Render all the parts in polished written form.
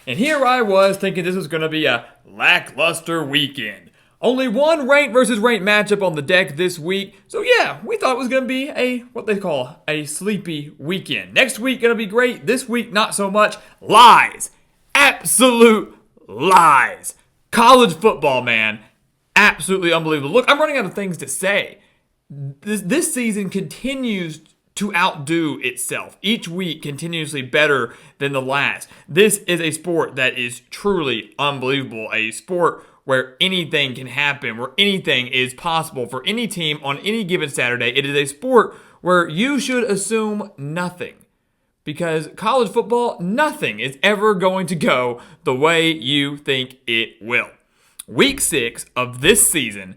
And here I was thinking this was going to be a lackluster weekend. Only one ranked versus ranked matchup on the deck this week. So yeah, we thought it was going to be what they call a sleepy weekend. Next week going to be great. This week not so much. Lies. Absolute lies. College football, man. Absolutely unbelievable. Look, I'm running out of things to say. This season continues to outdo itself. Each week continuously better than the last. This is a sport that is truly unbelievable. A sport where anything can happen, where anything is possible for any team on any given Saturday. It is a sport where you should assume nothing. Because college football, nothing is ever going to go the way you think it will. Week 6 of this season,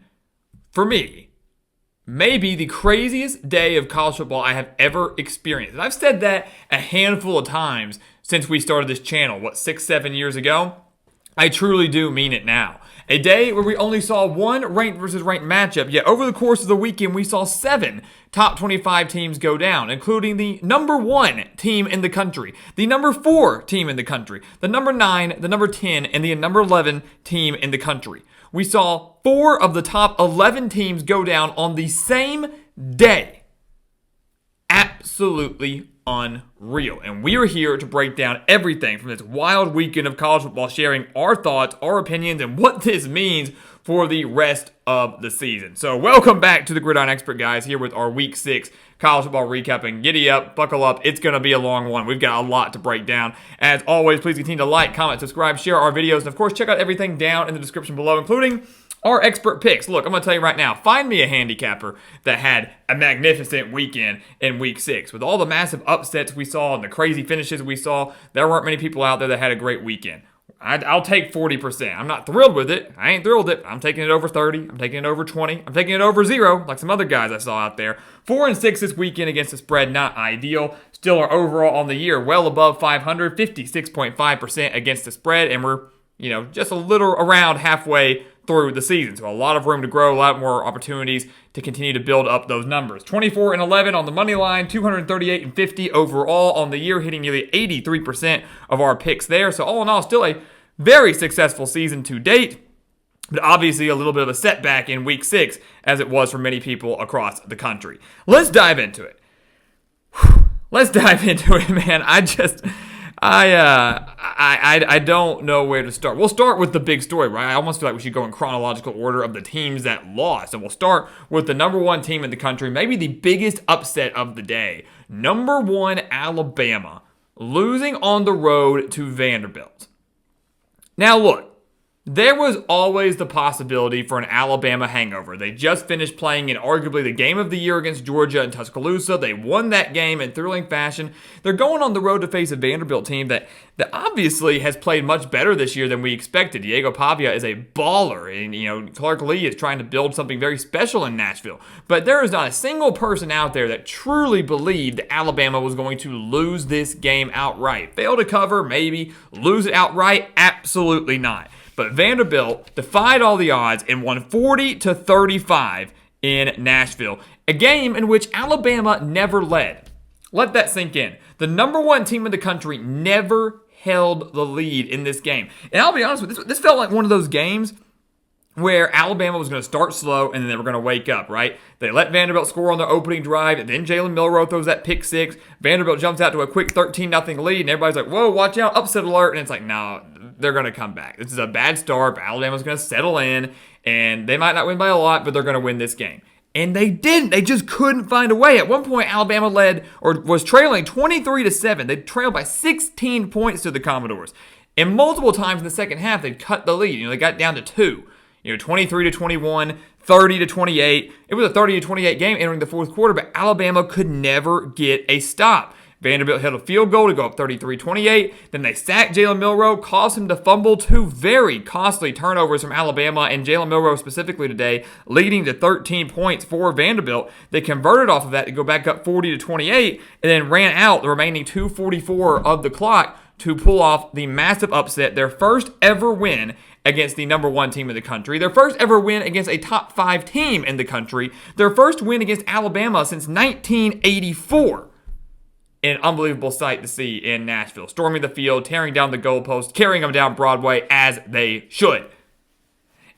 for me, may be the craziest day of college football I have ever experienced. And I've said that a handful of times since we started this channel, 6-7 years ago? I truly do mean it now. A day where we only saw one ranked versus ranked matchup, yet over the course of the weekend we saw 7 top 25 teams go down, including the number 1 team in the country, the number 4 team in the country, the number 9, the number 10, and the number 11 team in the country. We saw 4 of the top 11 teams go down on the same day. Absolutely unreal. And we are here to break down everything from this wild weekend of college football, sharing our thoughts, our opinions, and what this means for the rest of the season. So welcome back to the Gridiron Expert, guys, here with our Week 6 college football recap. And giddy up, buckle up, it's going to be a long one. We've got a lot to break down. As always, please continue to like, comment, subscribe, share our videos, and of course, check out everything down in the description below, including our expert picks. Look, I'm going to tell you right now, find me a handicapper that had a magnificent weekend in Week 6. With all the massive upsets we saw and the crazy finishes we saw, there weren't many people out there that had a great weekend. I'll take 40%. I'm not thrilled with it. I ain't thrilled with it. I'm taking it over 30. I'm taking it over 20. I'm taking it over 0, like some other guys I saw out there. 4-6 this weekend against the spread, not ideal. Still our overall on the year, well above 500, 56.5% against the spread, and we're, just a little around halfway through the season. So a lot of room to grow, a lot more opportunities to continue to build up those numbers. 24-11 on the money line, 238-50 overall on the year, hitting nearly 83% of our picks there. So all in all, still a very successful season to date, but obviously a little bit of a setback in Week 6, as it was for many people across the country. Let's dive into it. Let's dive into it, man. I don't know where to start. We'll start with the big story, right? I almost feel like we should go in chronological order of the teams that lost. And we'll start with the number 1 team in the country, maybe the biggest upset of the day. Number 1, Alabama, losing on the road to Vanderbilt. Now look, there was always the possibility for an Alabama hangover. They just finished playing in arguably the game of the year against Georgia in Tuscaloosa. They won that game in thrilling fashion. They're going on the road to face a Vanderbilt team that obviously has played much better this year than we expected. Diego Pavia is a baller, and Clark Lee is trying to build something very special in Nashville. But there is not a single person out there that truly believed that Alabama was going to lose this game outright. Fail to cover, maybe. Lose it outright, absolutely not. But Vanderbilt defied all the odds and won 40-35 in Nashville, a game in which Alabama never led. Let that sink in. The number 1 team in the country never held the lead in this game. And I'll be honest with you, this felt like one of those games where Alabama was going to start slow and then they were going to wake up, right? They let Vanderbilt score on their opening drive, and then Jalen Milroe throws that pick 6. Vanderbilt jumps out to a quick 13-0 lead, and everybody's like, whoa, watch out, upset alert. And it's like, no, they're going to come back. This is a bad start, but Alabama's going to settle in, and they might not win by a lot, but they're going to win this game. And they didn't. They just couldn't find a way. At one point, Alabama was trailing 23-7. They trailed by 16 points to the Commodores. And multiple times in the second half, they cut the lead. They got down to 2. 23-21, 30-28. It was a 30-28 game entering the fourth quarter, but Alabama could never get a stop. Vanderbilt hit a field goal to go up 33-28. Then they sacked Jalen Milroe, caused him to fumble 2 very costly turnovers from Alabama, and Jalen Milroe specifically today, leading to 13 points for Vanderbilt. They converted off of that to go back up 40-28, and then ran out the remaining 2:44 of the clock to pull off the massive upset, their first ever win against the number 1 team in the country, their first ever win against a top 5 team in the country, their first win against Alabama since 1984. an unbelievable sight to see in Nashville. Storming the field, tearing down the goalpost, carrying them down Broadway as they should.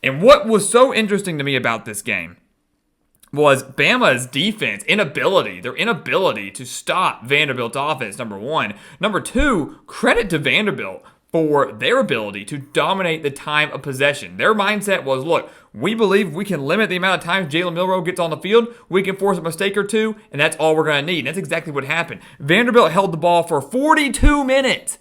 And what was so interesting to me about this game was Bama's defense, their inability to stop Vanderbilt's offense, number one. Number two, credit to Vanderbilt for their ability to dominate the time of possession. Their mindset was, look, we believe we can limit the amount of times Jalen Milroe gets on the field. We can force a mistake or two, and that's all we're going to need. And that's exactly what happened. Vanderbilt held the ball for 42 minutes.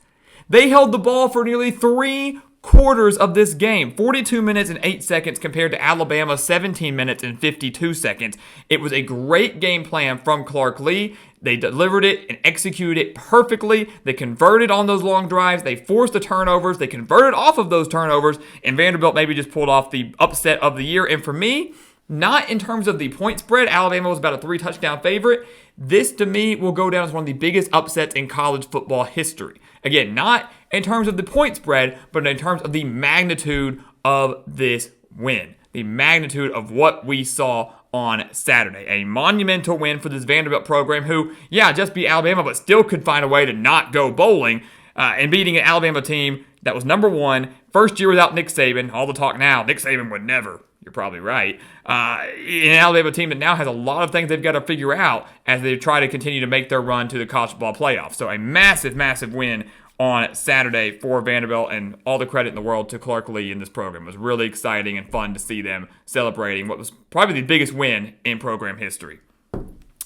They held the ball for nearly 3/4 of this game. 42 minutes and 8 seconds compared to Alabama's 17 minutes and 52 seconds. It was a great game plan from Clark Lee. They delivered it and executed it perfectly. They converted on those long drives. They forced the turnovers. They converted off of those turnovers. And Vanderbilt maybe just pulled off the upset of the year. And for me, not in terms of the point spread. Alabama was about a 3-touchdown favorite. This, to me, will go down as one of the biggest upsets in college football history. Again, not in terms of the point spread, but in terms of the magnitude of this win. The magnitude of what we saw on Saturday. A monumental win for this Vanderbilt program who, just beat Alabama, but still could find a way to not go bowling and beating an Alabama team that was number one, first year without Nick Saban. All the talk now, Nick Saban would never. You're probably right. An Alabama team that now has a lot of things they've got to figure out as they try to continue to make their run to the college football playoff. So a massive, massive win on Saturday for Vanderbilt, and all the credit in the world to Clark Lee in this program. It was really exciting and fun to see them celebrating what was probably the biggest win in program history.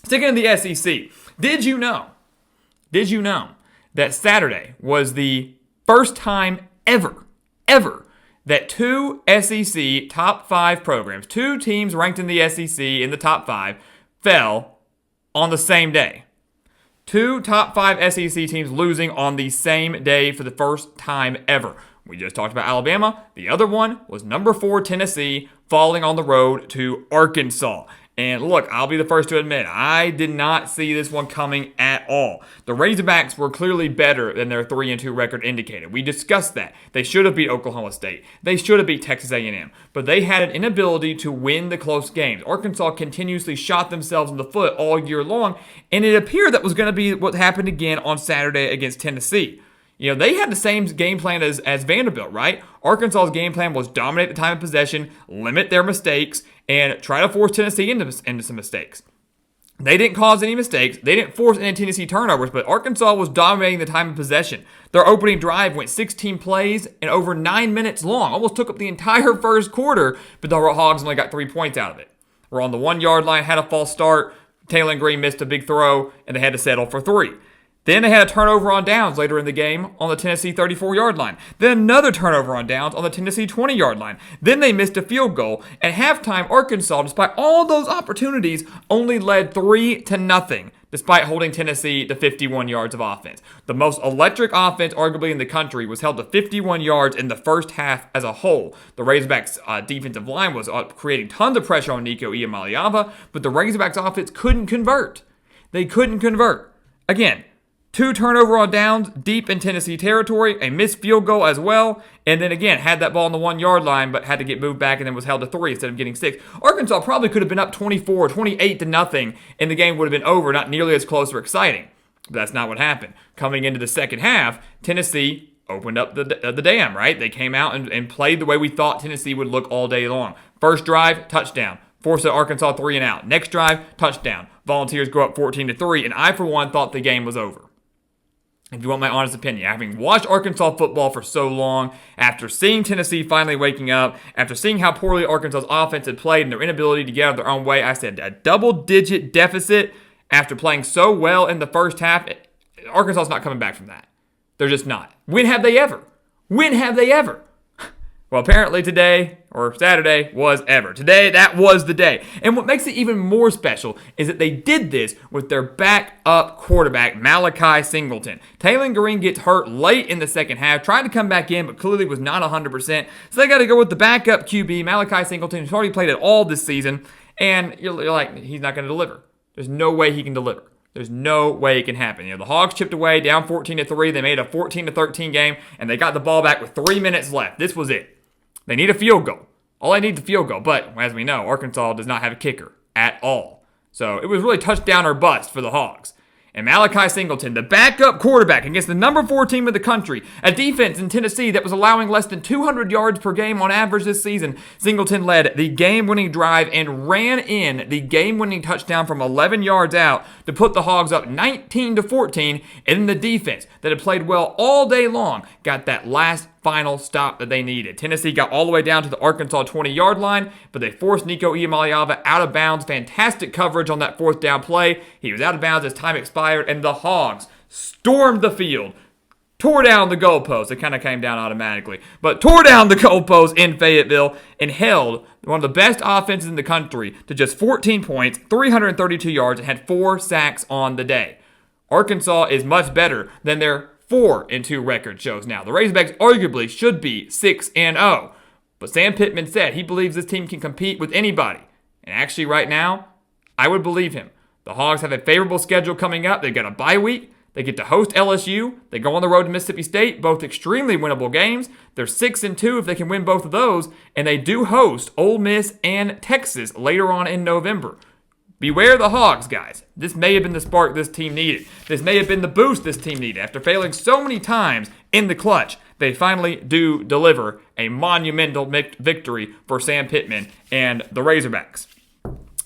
Sticking in the SEC, did you know that Saturday was the first time ever that two SEC top 5 programs, two teams ranked in the SEC in the top 5, fell on the same day? Two top 5 SEC teams losing on the same day for the first time ever. We just talked about Alabama. The other one was number 4 Tennessee falling on the road to Arkansas. And look, I'll be the first to admit, I did not see this one coming at all. The Razorbacks were clearly better than their 3-2 record indicated. We discussed that. They should have beat Oklahoma State. They should have beat Texas A&M. But they had an inability to win the close games. Arkansas continuously shot themselves in the foot all year long, and it appeared that was going to be what happened again on Saturday against Tennessee. They had the same game plan as Vanderbilt, right? Arkansas's game plan was dominate the time of possession, limit their mistakes, and try to force Tennessee into some mistakes. They didn't cause any mistakes. They didn't force any Tennessee turnovers, but Arkansas was dominating the time of possession. Their opening drive went 16 plays and over 9 minutes long. Almost took up the entire first quarter, but the Hogs only got 3 points out of it. We're on the 1-yard line, had a false start. Taylor Green missed a big throw, and they had to settle for 3. Then they had a turnover on downs later in the game on the Tennessee 34-yard line. Then another turnover on downs on the Tennessee 20-yard line. Then they missed a field goal. At halftime, Arkansas, despite all those opportunities, only led 3-0, despite holding Tennessee to 51 yards of offense. The most electric offense, arguably in the country, was held to 51 yards in the first half as a whole. The Razorbacks' defensive line was creating tons of pressure on Nico Iamaleava, but the Razorbacks' offense couldn't convert. They couldn't convert. Again, 2 turnover on downs deep in Tennessee territory, a missed field goal as well, and then again had that ball on the 1-yard line but had to get moved back and then was held to 3 instead of getting 6. Arkansas probably could have been up 24, 28-0, and the game would have been over, not nearly as close or exciting. But that's not what happened. Coming into the second half, Tennessee opened up the dam, right? They came out and played the way we thought Tennessee would look all day long. First drive, touchdown. Forced Arkansas 3 and out. Next drive, touchdown. Volunteers go up 14-3, and I, for one, thought the game was over. If you want my honest opinion, having watched Arkansas football for so long, after seeing Tennessee finally waking up, after seeing how poorly Arkansas's offense had played and their inability to get out of their own way, I said a double-digit deficit after playing so well in the first half, Arkansas's not coming back from that. They're just not. When have they ever? When have they ever? Well, apparently today, or Saturday, was ever. Today, that was the day. And what makes it even more special is that they did this with their backup quarterback, Malachi Singleton. Taylor Green gets hurt late in the second half, tried to come back in, but clearly was not 100%. So they got to go with the backup QB, Malachi Singleton, who's already played it all this season. And you're like, he's not going to deliver. There's no way he can deliver. There's no way it can happen. The Hogs chipped away, down 14-3. They made a 14-13 game, and they got the ball back with 3 minutes left. This was it. They need a field goal. All they need is a field goal. But, as we know, Arkansas does not have a kicker at all. So, it was really touchdown or bust for the Hogs. And Malachi Singleton, the backup quarterback against the number 4 team in the country, a defense in Tennessee that was allowing less than 200 yards per game on average this season, Singleton led the game-winning drive and ran in the game-winning touchdown from 11 yards out to put the Hogs up 19-14, and then the defense that had played well all day long got that last final stop that they needed. Tennessee got all the way down to the Arkansas 20-yard line, but they forced Nico Iamaleava out of bounds. Fantastic coverage on that 4th down play. He was out of bounds as time expired, and the Hogs stormed the field, tore down the goalpost. It kind of came down automatically, but tore down the goalpost in Fayetteville and held one of the best offenses in the country to just 14 points, 332 yards, and had 4 sacks on the day. Arkansas is much better than their 4-2 record shows now. The Razorbacks arguably should be 6-0, but Sam Pittman said he believes this team can compete with anybody. And actually right now, I would believe him. The Hogs have a favorable schedule coming up. They've got a bye week. They get to host LSU. They go on the road to Mississippi State, both extremely winnable games. They're 6-2 if they can win both of those, and they do host Ole Miss and Texas later on in November. Beware the Hogs, guys. This may have been the spark this team needed. This may have been the boost this team needed. After failing so many times in the clutch, they finally do deliver a monumental victory for Sam Pittman and the Razorbacks.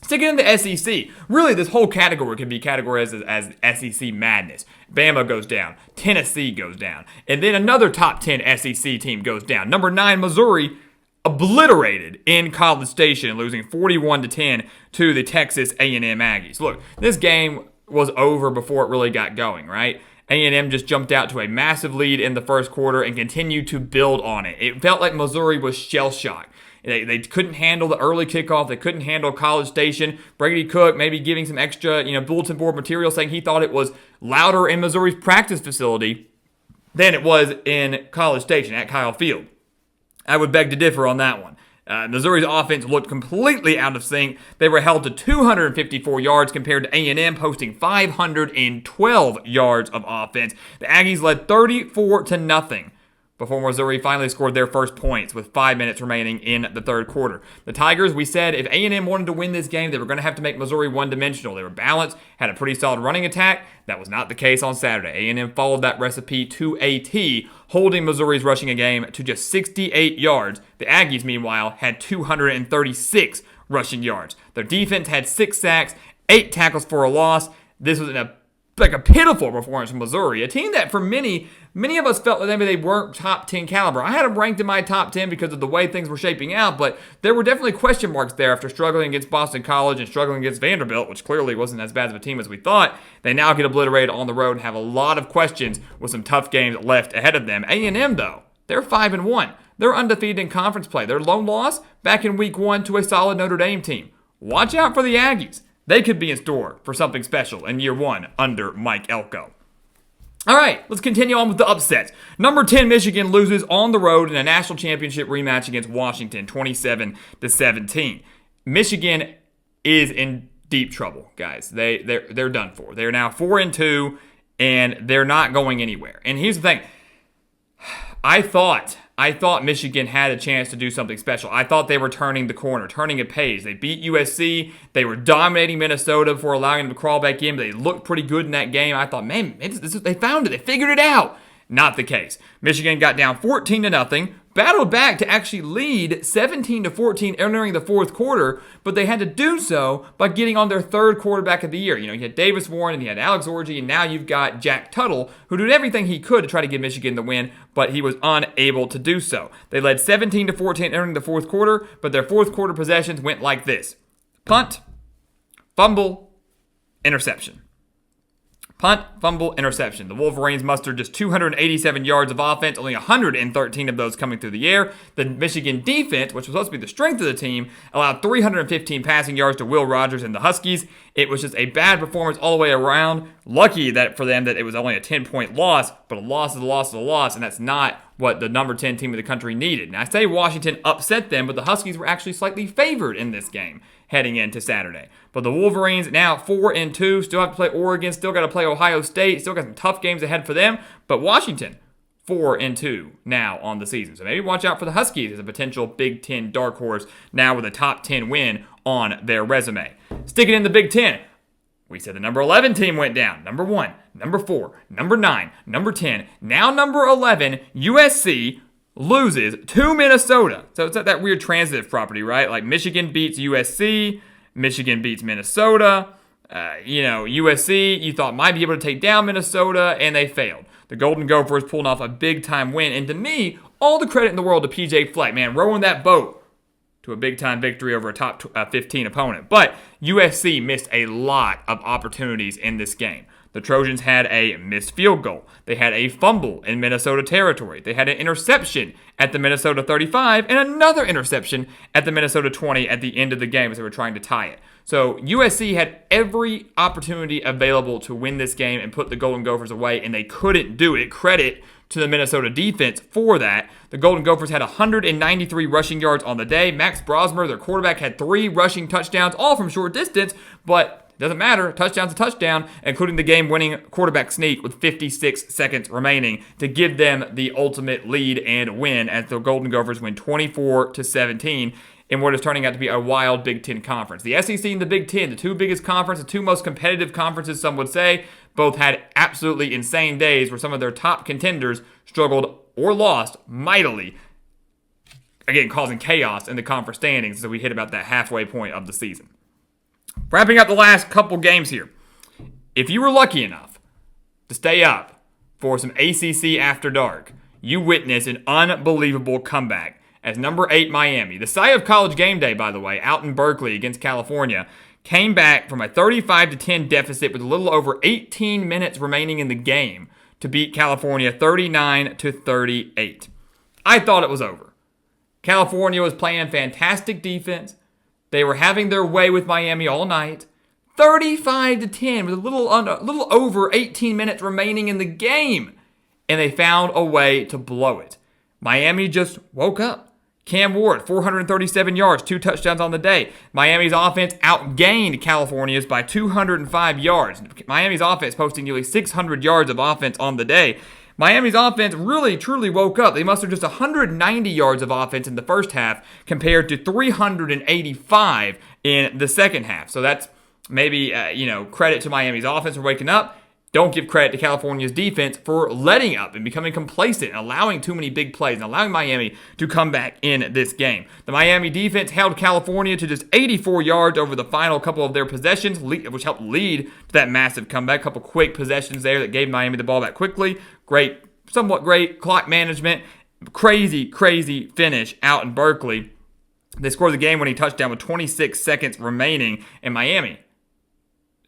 Sticking in the SEC, really this whole category can be categorized as SEC madness. Bama goes down, Tennessee goes down, and then another top 10 SEC team goes down. Number 9, Missouri, obliterated in College Station, losing 41-10 to the Texas A&M Aggies. Look, this game was over before it really got going, right? A&M just jumped out to a massive lead in the first quarter and continued to build on it. It felt like Missouri was shell-shocked. They couldn't handle the early kickoff. They couldn't handle College Station. Brady Cook maybe giving some extra, bulletin board material saying he thought it was louder in Missouri's practice facility than it was in College Station at Kyle Field. I would beg to differ on that one. Missouri's offense looked completely out of sync. They were held to 254 yards compared to A&M posting 512 yards of offense. The Aggies led 34-0 before Missouri finally scored their first points with 5 minutes remaining in the third quarter. The Tigers, we said if A&M wanted to win this game, they were going to have to make Missouri one-dimensional. They were balanced, had a pretty solid running attack. That was not the case on Saturday. A&M followed that recipe to a T, holding Missouri's rushing game to just 68 yards. The Aggies, meanwhile, had 236 rushing yards. Their defense had 6 sacks, 8 tackles for a loss. This was a pitiful performance from Missouri, a team that for many of us felt that maybe they weren't top 10 caliber. I had them ranked in my top 10 because of the way things were shaping out, but there were definitely question marks there after struggling against Boston College and struggling against Vanderbilt, which clearly wasn't as bad of a team as we thought. They now get obliterated on the road and have a lot of questions with some tough games left ahead of them. A&M, though, they're 5-1. They're undefeated in conference play. Their lone loss back in week 1 to a solid Notre Dame team. Watch out for the Aggies. They could be in store for something special in year 1 under Mike Elko. All right, let's continue on with the upsets. Number 10, Michigan loses on the road in a national championship rematch against Washington, 27-17. Michigan is in deep trouble, guys. They're done for. They're now 4-2, and they're not going anywhere. And here's the thing. I thought Michigan had a chance to do something special. I thought they were turning the corner, turning a page. They beat USC. They were dominating Minnesota before allowing them to crawl back in. But they looked pretty good in that game. I thought, man, they found it. They figured it out. Not the case. Michigan got down 14-0, battled back to actually lead 17-14 entering the fourth quarter, but they had to do so by getting on their third quarterback of the year. You had Davis Warren and you had Alex Orji, and now you've got Jack Tuttle, who did everything he could to try to give Michigan the win, but he was unable to do so. They led 17-14 entering the fourth quarter, but their fourth quarter possessions went like this: punt, fumble, interception. Punt, fumble, interception. The Wolverines mustered just 287 yards of offense, only 113 of those coming through the air. The Michigan defense, which was supposed to be the strength of the team, allowed 315 passing yards to Will Rogers and the Huskies. It was just a bad performance all the way around. Lucky that for them that it was only a 10-point loss, but a loss is a loss is a loss, and that's not what the number 10 team of the country needed. Now, I say Washington upset them, but the Huskies were actually slightly favored in this game heading into Saturday. But the Wolverines now 4-2, still have to play Oregon, still got to play Ohio State, still got some tough games ahead for them. But Washington 4-2 now on the season. So maybe watch out for the Huskies as a potential Big Ten dark horse now with a top 10 win on their resume. Sticking in the Big Ten, We said the number 11 team went down. Number 1, number 4, number 9, number 10. Now number 11, USC loses to Minnesota. So it's that weird transitive property, right? Like Michigan beats USC, Michigan beats Minnesota. USC, you thought might be able to take down Minnesota, and they failed. The Golden Gophers pulling off a big-time win. And to me, all the credit in the world to PJ Fleck, man, rowing that boat to a big-time victory over a top 15 opponent. But USC missed a lot of opportunities in this game. The Trojans had a missed field goal. They had a fumble in Minnesota territory. They had an interception at the Minnesota 35 and another interception at the Minnesota 20 at the end of the game as they were trying to tie it. So USC had every opportunity available to win this game and put the Golden Gophers away, and they couldn't do it. Credit to the Minnesota defense for that. The Golden Gophers had 193 rushing yards on the day. Max Brosmer, their quarterback, had 3 rushing touchdowns, all from short distance, but it doesn't matter. Touchdown's a touchdown, including the game-winning quarterback sneak with 56 seconds remaining to give them the ultimate lead and win as the Golden Gophers win 24-17 in what is turning out to be a wild Big Ten conference. The SEC and the Big Ten, the two biggest conferences, the two most competitive conferences, some would say, both had absolutely insane days where some of their top contenders struggled or lost mightily, again, causing chaos in the conference standings as we hit about that halfway point of the season. Wrapping up the last couple games here. If you were lucky enough to stay up for some ACC After Dark, you witnessed an unbelievable comeback as number 8 Miami, the site of College Game Day, by the way, out in Berkeley against California, came back from a 35-10 deficit with a little over 18 minutes remaining in the game to beat California 39-38. I thought it was over. California was playing fantastic defense. They were having their way with Miami all night. 35-10 with a little over 18 minutes remaining in the game. And they found a way to blow it. Miami just woke up. Cam Ward, 437 yards, 2 touchdowns on the day. Miami's offense outgained California's by 205 yards. Miami's offense posting nearly 600 yards of offense on the day. Miami's offense really, truly woke up. They mustered just 190 yards of offense in the first half compared to 385 in the second half. So that's maybe, credit to Miami's offense for waking up. Don't give credit to California's defense for letting up and becoming complacent and allowing too many big plays and allowing Miami to come back in this game. The Miami defense held California to just 84 yards over the final couple of their possessions, which helped lead to that massive comeback. A couple quick possessions there that gave Miami the ball back quickly. Somewhat great clock management. Crazy finish out in Berkeley. They scored the game-winning touchdown with 26 seconds remaining, and Miami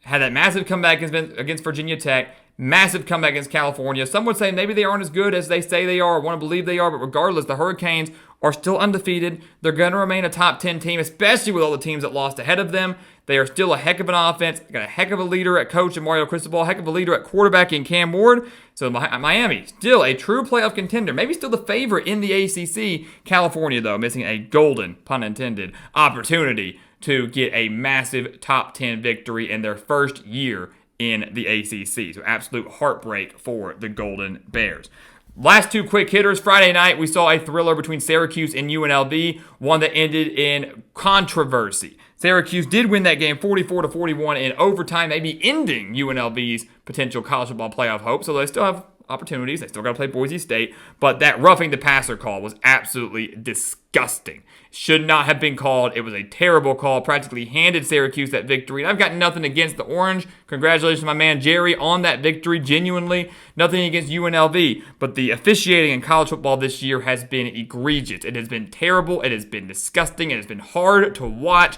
had that massive comeback against Virginia Tech, massive comeback against California. Some would say maybe they aren't as good as they say they are or want to believe they are, but regardless, the Hurricanes are still undefeated. They're going to remain a top 10 team, especially with all the teams that lost ahead of them. They are still a heck of an offense. They got a heck of a leader at coach in Mario Cristobal, a heck of a leader at quarterback in Cam Ward. So Miami, still a true playoff contender, maybe still the favorite in the ACC. California, though, missing a golden, pun intended, opportunity to get a massive top 10 victory in their first year in the ACC. So absolute heartbreak for the Golden Bears. Last 2 quick hitters. Friday night, we saw a thriller between Syracuse and UNLV, one that ended in controversy. Syracuse did win that game 44-41 in overtime, maybe ending UNLV's potential college football playoff hope. So they still have opportunities. They still got to play Boise State. But that roughing the passer call was absolutely disgusting. Should not have been called. It was a terrible call. Practically handed Syracuse that victory. And I've got nothing against the Orange. Congratulations to my man Jerry on that victory. Genuinely, nothing against UNLV. But the officiating in college football this year has been egregious. It has been terrible. It has been disgusting. It has been hard to watch.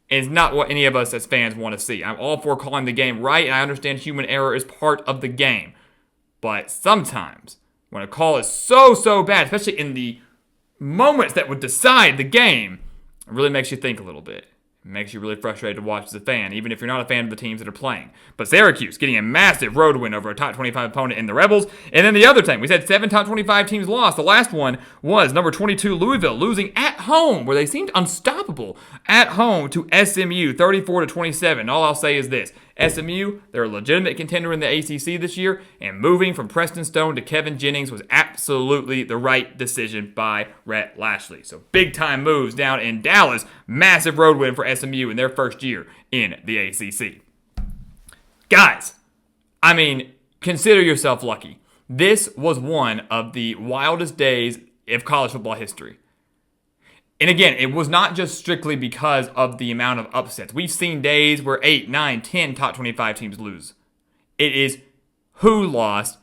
It's not what any of us as fans want to see. I'm all for calling the game right, and I understand human error is part of the game. But sometimes, when a call is so bad, especially in the moments that would decide the game, it really makes you think a little bit. It makes you really frustrated to watch as a fan, even if you're not a fan of the teams that are playing. But Syracuse getting a massive road win over a top 25 opponent in the Rebels. And then the other team, we said 7 top 25 teams lost. The last one was number 22 Louisville, losing at home, where they seemed unstoppable, at home to SMU, 34-27. All I'll say is this. SMU, they're a legitimate contender in the ACC this year, and moving from Preston Stone to Kevin Jennings was absolutely the right decision by Rhett Lashley. So big-time moves down in Dallas. Massive road win for SMU in their first year in the ACC. Guys, I mean, consider yourself lucky. This was one of the wildest days of college football history. And again, it was not just strictly because of the amount of upsets. We've seen days where 8, 9, 10 top 25 teams lose. It is who lost,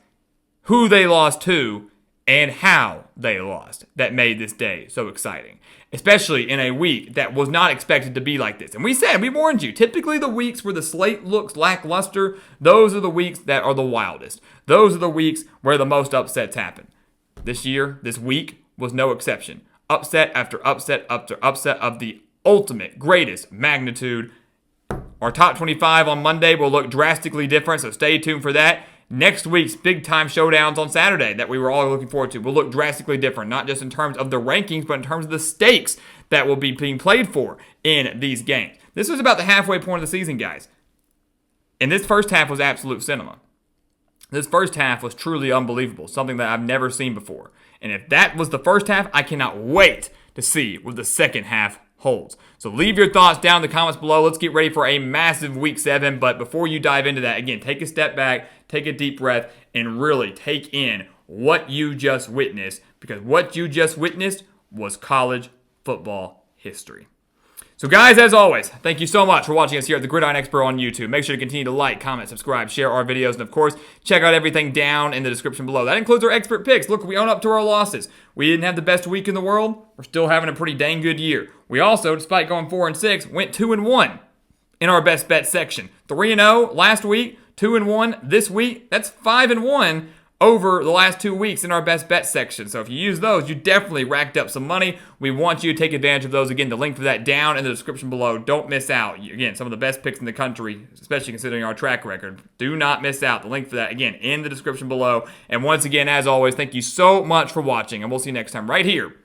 who they lost to, and how they lost that made this day so exciting. Especially in a week that was not expected to be like this. And we warned you, typically the weeks where the slate looks lackluster, those are the weeks that are the wildest. Those are the weeks where the most upsets happen. This week was no exception. Upset after upset after upset of the ultimate, greatest magnitude. Our top 25 on Monday will look drastically different, so stay tuned for that. Next week's big-time showdowns on Saturday that we were all looking forward to will look drastically different, not just in terms of the rankings, but in terms of the stakes that will be being played for in these games. This was about the halfway point of the season, guys. And this first half was absolute cinema. This first half was truly unbelievable, something that I've never seen before. And if that was the first half, I cannot wait to see what the second half holds. So leave your thoughts down in the comments below. Let's get ready for a massive Week 7. But before you dive into that, again, take a step back, take a deep breath, and really take in what you just witnessed. Because what you just witnessed was college football history. So guys, as always, thank you so much for watching us here at the Gridiron Expert on YouTube. Make sure to continue to like, comment, subscribe, share our videos, and of course, check out everything down in the description below. That includes our expert picks. Look, we own up to our losses. We didn't have the best week in the world. We're still having a pretty dang good year. We also, despite going 4-6, went 2-1 in our best bet section. 3-0 last week, 2-1 this week. That's 5-1 over the last 2 weeks in our best bet section. So if you use those, you definitely racked up some money. We want you to take advantage of those. Again, the link for that down in the description below. Don't miss out. Again, some of the best picks in the country, especially considering our track record. Do not miss out. The link for that, again, in the description below. And once again, as always, thank you so much for watching, and we'll see you next time right here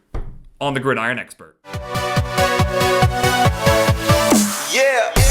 on the Gridiron Expert. Yeah.